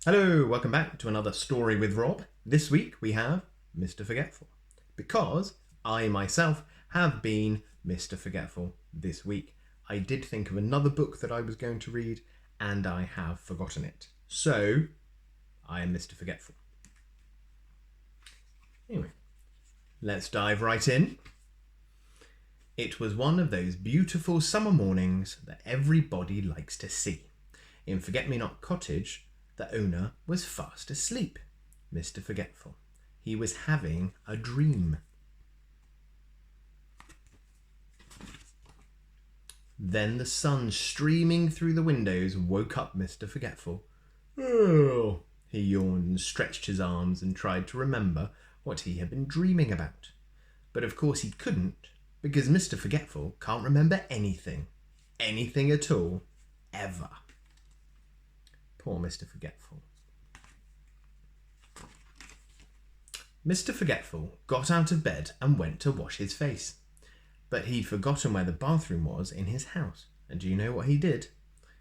Hello, welcome back to another story with Rob. This week we have Mr. Forgetful, because I myself have been Mr. Forgetful this week. I did think of another book that I was going to read and I have forgotten it. So, I am Mr. Forgetful. Anyway, let's dive right in. It was one of those beautiful summer mornings that everybody likes to see. In Forget-Me-Not Cottage, the owner was fast asleep, Mr. Forgetful. He was having a dream. Then the sun streaming through the windows woke up Mr. Forgetful. Oh, he yawned and stretched his arms and tried to remember what he had been dreaming about. But of course he couldn't, because Mr. Forgetful can't remember anything. Anything at all. Ever. Poor Mr. Forgetful. Mr. Forgetful got out of bed and went to wash his face. But he'd forgotten where the bathroom was in his house. And do you know what he did?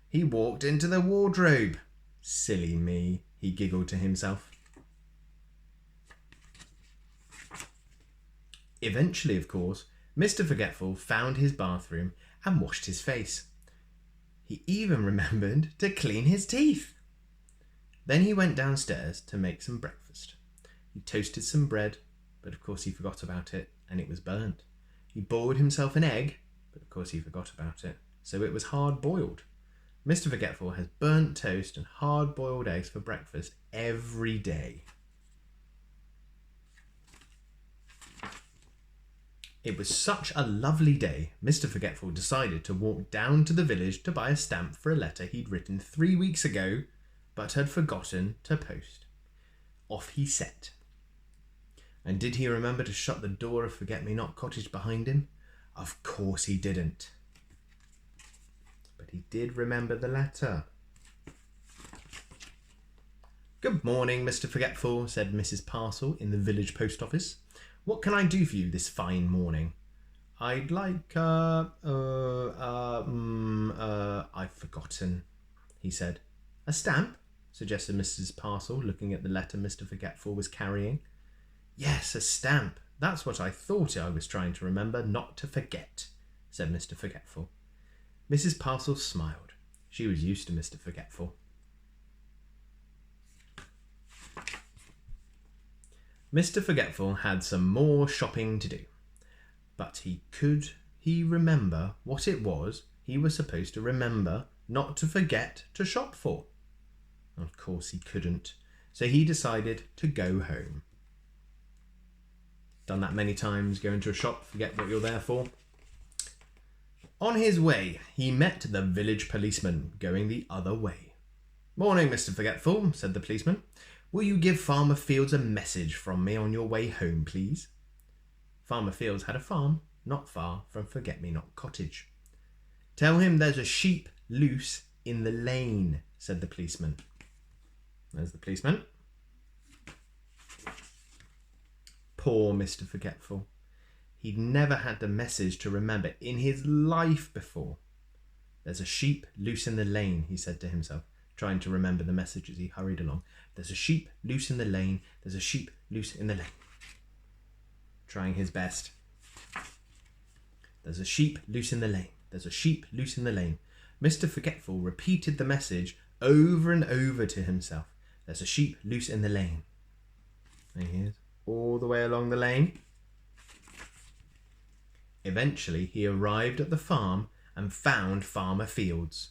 He walked into the wardrobe. Silly me, he giggled to himself. Eventually, of course, Mr. Forgetful found his bathroom and washed his face. He even remembered to clean his teeth. Then he went downstairs to make some breakfast. He toasted some bread, but of course he forgot about it and it was burnt. He boiled himself an egg, but of course he forgot about it, so it was hard-boiled. Mr. Forgetful has burnt toast and hard-boiled eggs for breakfast every day. It was such a lovely day, Mr. Forgetful decided to walk down to the village to buy a stamp for a letter he'd written 3 weeks ago, but had forgotten to post. Off he set. And did he remember to shut the door of Forget-Me-Not Cottage behind him? Of course he didn't. But he did remember the letter. Good morning, Mr. Forgetful, said Mrs. Parcel in the village post office. What can I do for you this fine morning? I'd like, I've forgotten, he said. A stamp? Suggested Mrs. Parcel, looking at the letter Mr. Forgetful was carrying. Yes, a stamp. That's what I thought I was trying to remember not to forget, said Mr. Forgetful. Mrs. Parcel smiled. She was used to Mr. Forgetful. Mr. Forgetful had some more shopping to do. But could he remember what it was he was supposed to remember not to forget to shop for? Of course he couldn't, so he decided to go home. Done that many times, go into a shop, forget what you're there for. On his way, he met the village policeman going the other way. Morning, Mr. Forgetful, said the policeman. Will you give Farmer Fields a message from me on your way home, please? Farmer Fields had a farm not far from Forget-Me-Not Cottage. Tell him there's a sheep loose in the lane, said the policeman. There's the policeman. Poor Mr. Forgetful. He'd never had the message to remember in his life before. There's a sheep loose in the lane, he said to himself, trying to remember the message as he hurried along. There's a sheep loose in the lane. There's a sheep loose in the lane. Trying his best. There's a sheep loose in the lane. There's a sheep loose in the lane. Mr. Forgetful repeated the message over and over to himself. There's a sheep loose in the lane. There he is, all the way along the lane. Eventually, he arrived at the farm and found Farmer Fields.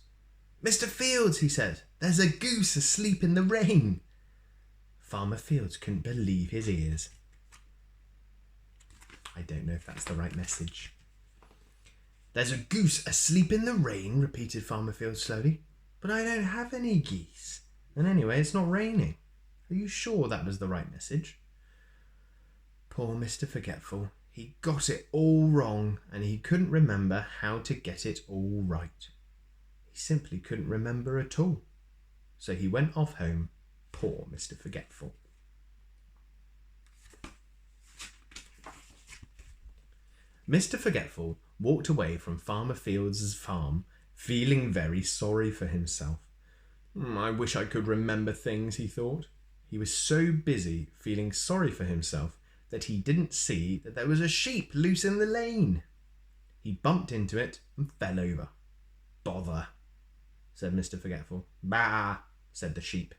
Mr. Fields, he said, there's a goose asleep in the rain. Farmer Fields couldn't believe his ears. I don't know if that's the right message. There's a goose asleep in the rain, repeated Farmer Fields slowly. But I don't have any geese. And anyway, it's not raining. Are you sure that was the right message? Poor Mr. Forgetful. He got it all wrong and he couldn't remember how to get it all right. He simply couldn't remember at all. So he went off home. Poor Mr. Forgetful. Mr. Forgetful walked away from Farmer Fields' farm, feeling very sorry for himself. I wish I could remember things, he thought. He was so busy feeling sorry for himself that he didn't see that there was a sheep loose in the lane. He bumped into it and fell over. Bother, said Mr. Forgetful. Bah, said the sheep.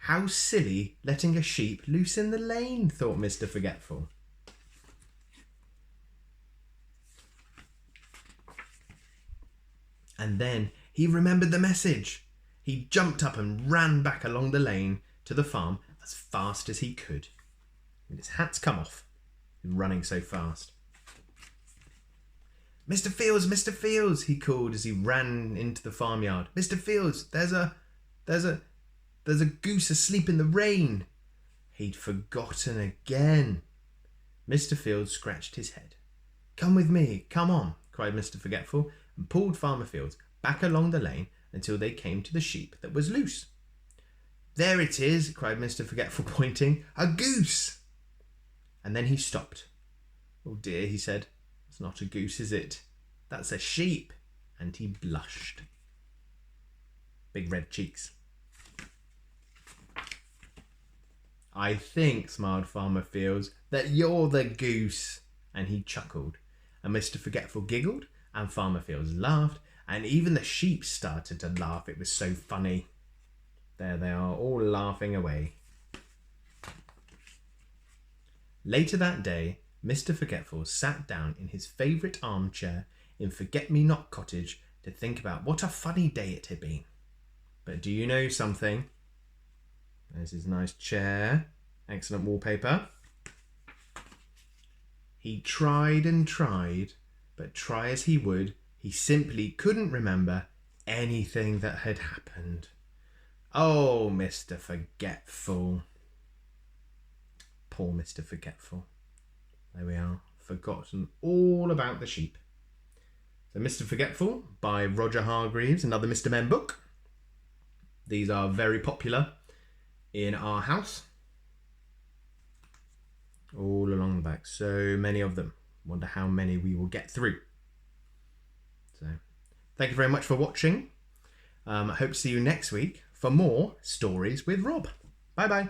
How silly, letting a sheep loose in the lane, thought Mr. Forgetful. And then he remembered the message. He jumped up and ran back along the lane to the farm as fast as he could. And his hat's come off. He's running so fast. Mr. Fields, he called as he ran into the farmyard. Mr. Fields, there's a goose asleep in the rain. He'd forgotten again. Mr. Fields scratched his head. Come with me, come on, cried Mr. Forgetful, and pulled Farmer Fields back along the lane until they came to the sheep that was loose. There it is, cried Mr. Forgetful, pointing. A goose! And then he stopped. Oh dear, he said. It's not a goose, is it? That's a sheep. And he blushed. Big red cheeks. I think, smiled Farmer Fields, that you're the goose. And he chuckled. And Mr. Forgetful giggled, and Farmer Fields laughed, and even the sheep started to laugh. It was so funny. There they are, all laughing away. Later that day, Mr. Forgetful sat down in his favourite armchair in Forget-Me-Not Cottage to think about what a funny day it had been. But do you know something? There's his nice chair. Excellent wallpaper. He tried and tried, but try as he would, he simply couldn't remember anything that had happened. Oh, Mr. Forgetful. Poor Mr. Forgetful. There we are, forgotten all about the sheep. So Mr. Forgetful by Roger Hargreaves, another Mr. Men book. These are very popular in our house. All along the back, so many of them. Wonder how many we will get through. So, thank you very much for watching. I hope to see you next week for more Stories with Rob. Bye bye.